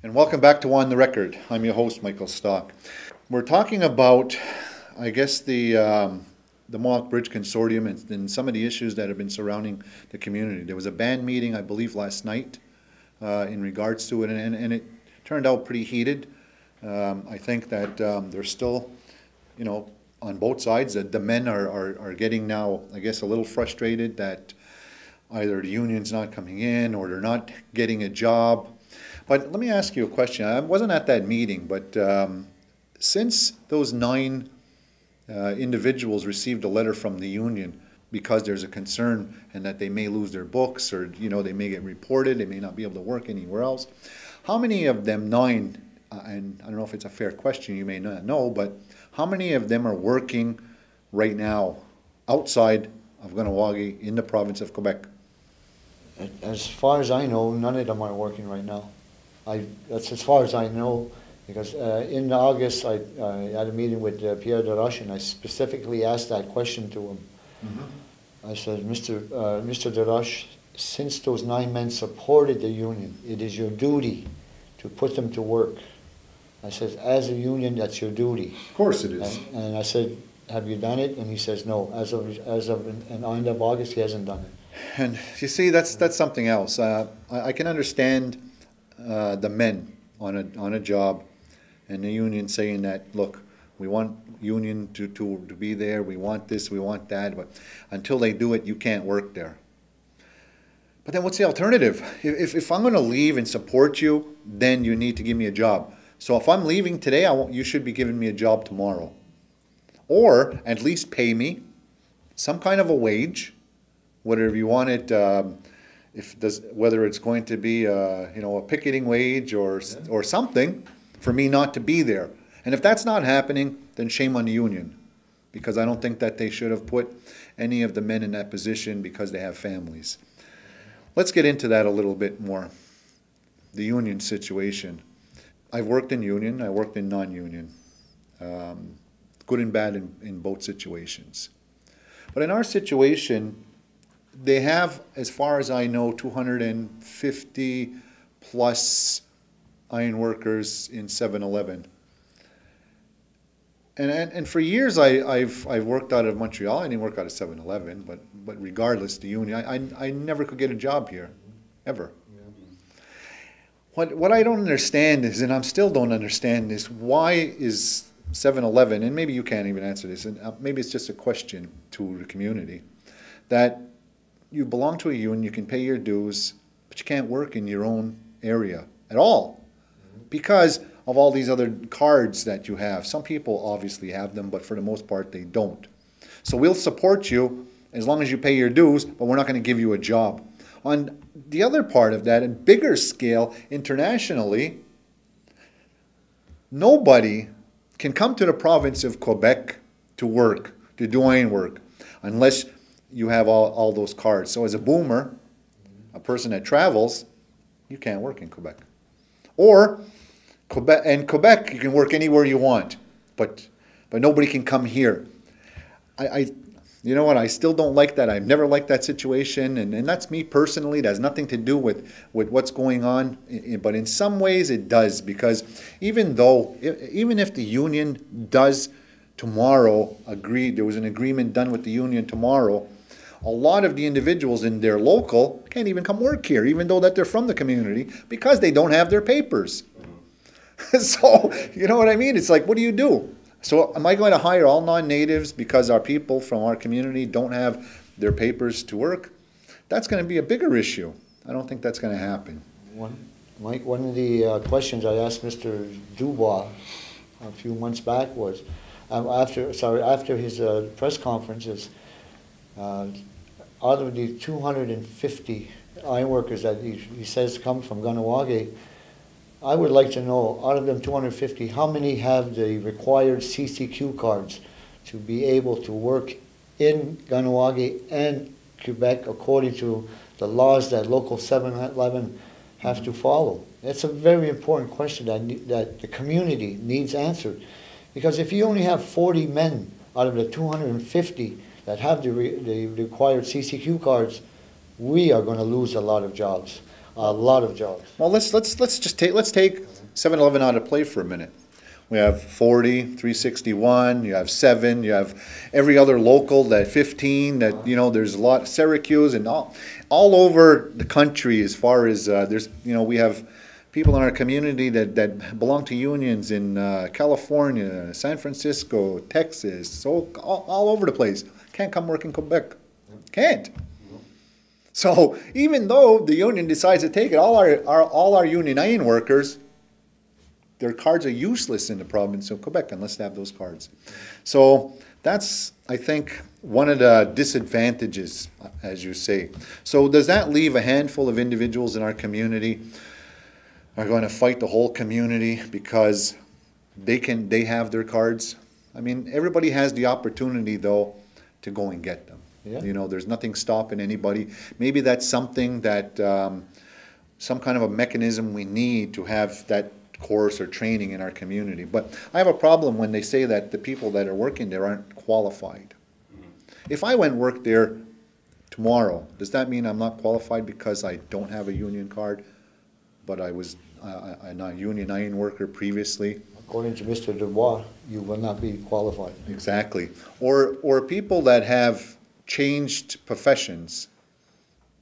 And welcome back to On the Record. I'm your host, Michael Stalk. We're talking about, I guess, the Mohawk Bridge Consortium and some of the issues that have been surrounding the community. There was a band meeting, I believe, last night in regards to it, and it turned out pretty heated. I think that there's still, on both sides, that the men are getting now, I guess, a little frustrated that either the union's not coming in or they're not getting a job. But let me ask you a question. I wasn't at that meeting, but since those 9 individuals received a letter from the union because there's a concern and that they may lose their books or they may get reported, they may not be able to work anywhere else, how many of them 9, and I don't know if it's a fair question, you may not know, but how many of them are working right now outside of Kahnawake in the province of Quebec? As far as I know, none of them are working right now. That's as far as I know, because in August I had a meeting with Pierre Deroche, and I specifically asked that question to him. Mm-hmm. I said, Mr. Deroche, since those 9 men supported the union, it is your duty to put them to work. I said, as a union, that's your duty. Of course it is. And I said, have you done it? And he says, no. As of the end of August, he hasn't done it. And you see, that's something else. I can understand the men on a job and the union saying that, look, we want union to be there, we want this, we want that, but until they do it, you can't work there. But then what's the alternative? If I'm going to leave and support you, then you need to give me a job. So if I'm leaving today, you should be giving me a job tomorrow. Or at least pay me some kind of a wage, whatever you want it, whether it's going to be a picketing wage or something for me not to be there. And if that's not happening, then shame on the union, because I don't think that they should have put any of the men in that position because they have families. Let's get into that a little bit more, the union situation. I've worked in union, I worked in non-union, good and bad in both situations. But in our situation, they have, as far as I know, 250 plus iron workers in 7-Eleven. And for years I've worked out of Montreal. I didn't work out of 7-Eleven, but regardless, the union, I never could get a job here, ever. What I don't understand is, and I still don't understand, is why is 7-Eleven, and maybe you can't even answer this, and maybe it's just a question to the community, that you belong to a union, you can pay your dues, but you can't work in your own area at all because of all these other cards that you have. Some people obviously have them, but for the most part they don't. So we'll support you as long as you pay your dues, but we're not going to give you a job. On the other part of that, and bigger scale, internationally, nobody can come to the province of Quebec to work, to do iron work, unless you have all those cards. So as a boomer, a person that travels, you can't work in Quebec. Or in Quebec, you can work anywhere you want, but nobody can come here. You know what, I still don't like that. I've never liked that situation, and that's me personally. It has nothing to do with what's going on, but in some ways it does, because even if the union does tomorrow agree, there was an agreement done with the union tomorrow, a lot of the individuals in their local can't even come work here, even though that they're from the community, because they don't have their papers. So, you know what I mean? It's like, what do you do? So am I going to hire all non-natives because our people from our community don't have their papers to work? That's going to be a bigger issue. I don't think that's going to happen. Mike, one of the questions I asked Mr. Dubois a few months back was, after his press conferences, out of the 250 ironworkers that he says come from Kahnawake, I would like to know, out of them 250, how many have the required CCQ cards to be able to work in Kahnawake and Quebec according to the laws that local 7-Eleven have to follow? That's a very important question that the community needs answered. Because if you only have 40 men out of the 250 that have the required CCQ cards, we are going to lose a lot of jobs. a lot of jobs. Well, let's take 7-Eleven out of play for a minute. We have 40, 361, you have 7, you have every other local, that 15, that, you know, there's a lot, Syracuse, and all over the country, as far as, there's, you know, we have people in our community that belong to unions in California, San Francisco, Texas, so all over the place. Can't come work in Quebec. Can't. So even though the union decides to take it, all our Union Iron workers, their cards are useless in the province of Quebec unless they have those cards. So that's, I think, one of the disadvantages, as you say. So does that leave a handful of individuals in our community are going to fight the whole community because they have their cards? I mean, everybody has the opportunity, though, to go and get them. Yeah. You know, there's nothing stopping anybody. Maybe that's something that, some kind of a mechanism we need to have that course or training in our community. But I have a problem when they say that the people that are working there aren't qualified. If I went work there tomorrow, does that mean I'm not qualified because I don't have a union card, but I was a Union Iron worker previously? According to Mr. Dubois, you will not be qualified. Exactly. Or people that have changed professions,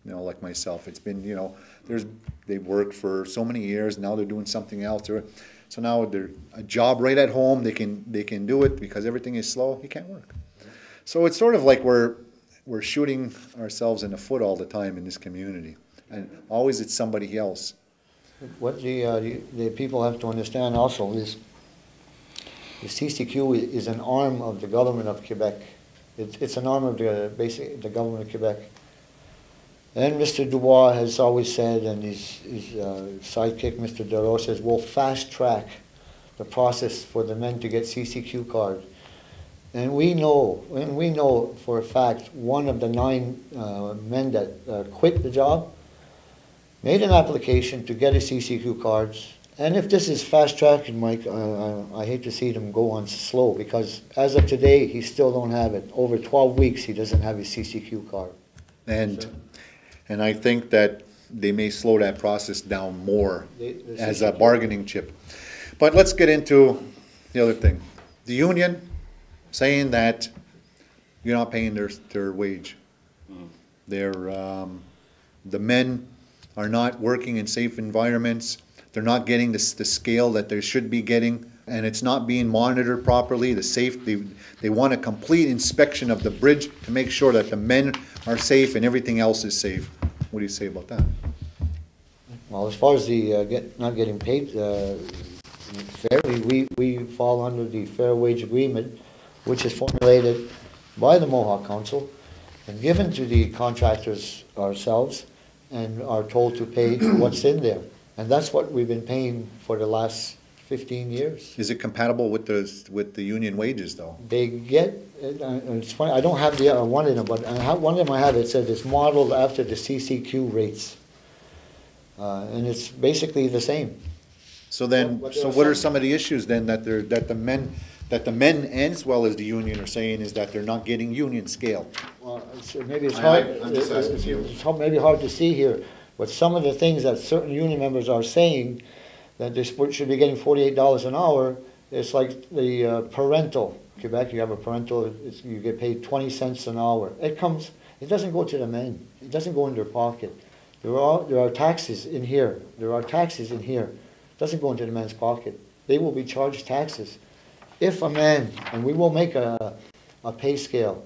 you know, like myself. It's been, you know, they've worked for so many years, now they're doing something else. So now they're a job right at home, they can do it because everything is slow, you can't work. So it's sort of like we're shooting ourselves in the foot all the time in this community. And always it's somebody else. What the people have to understand also is the CCQ is an arm of the government of Quebec. It's an arm of the government of Quebec. And Mr. Dubois has always said, and his sidekick, Mr. Dero, says, we'll fast track the process for the men to get CCQ cards. And we know for a fact one of the 9 men that quit the job made an application to get a CCQ cards. And if this is fast tracking, Mike, I hate to see them go on slow, because as of today, he still don't have it. Over 12 weeks, he doesn't have his CCQ card. And I think that they may slow that process down more as a bargaining chip. But let's get into the other thing. The union saying that you're not paying their wage. The men are not working in safe environments. They're not getting the scale that they should be getting, and it's not being monitored properly. They want a complete inspection of the bridge to make sure that the men are safe and everything else is safe. What do you say about that? Well, as far as the not getting paid fairly, we fall under the Fair Wage Agreement, which is formulated by the Mohawk Council and given to the contractors ourselves, and are told to pay what's in there. And that's what we've been paying for the last 15 years. Is it compatible with the union wages, though? They get, it's funny, I don't have the one of them, but one of them I have, it says it's modeled after the CCQ rates. And it's basically the same. So then, what are some of the issues then that the men as well as the union are saying is that they're not getting union scale? Well, maybe it's hard. It's maybe hard to see here, but some of the things that certain union members are saying, that they should be getting $48 an hour. It's like the parental. Quebec, you have a parental, you get paid 20 cents an hour. It doesn't go to the men. It doesn't go in their pocket. There are taxes in here. There are taxes in here. It doesn't go into the men's pocket. They will be charged taxes. If a man, and we will make a pay scale,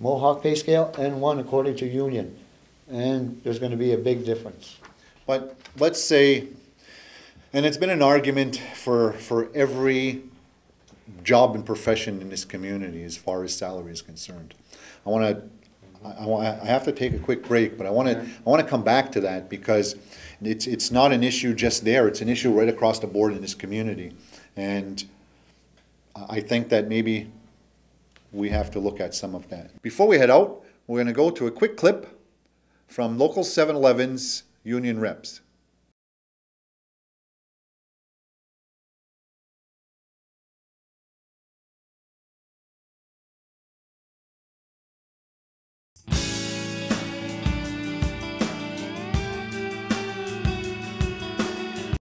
Mohawk pay scale, and one according to union, and there's going to be a big difference. But let's say, and it's been an argument for every job and profession in this community as far as salary is concerned. I have to take a quick break, but I want to come back to that, because it's not an issue just there. It's an issue right across the board in this community, and I think that maybe we have to look at some of that. Before we head out, we're going to go to a quick clip from local 7-Eleven's union reps.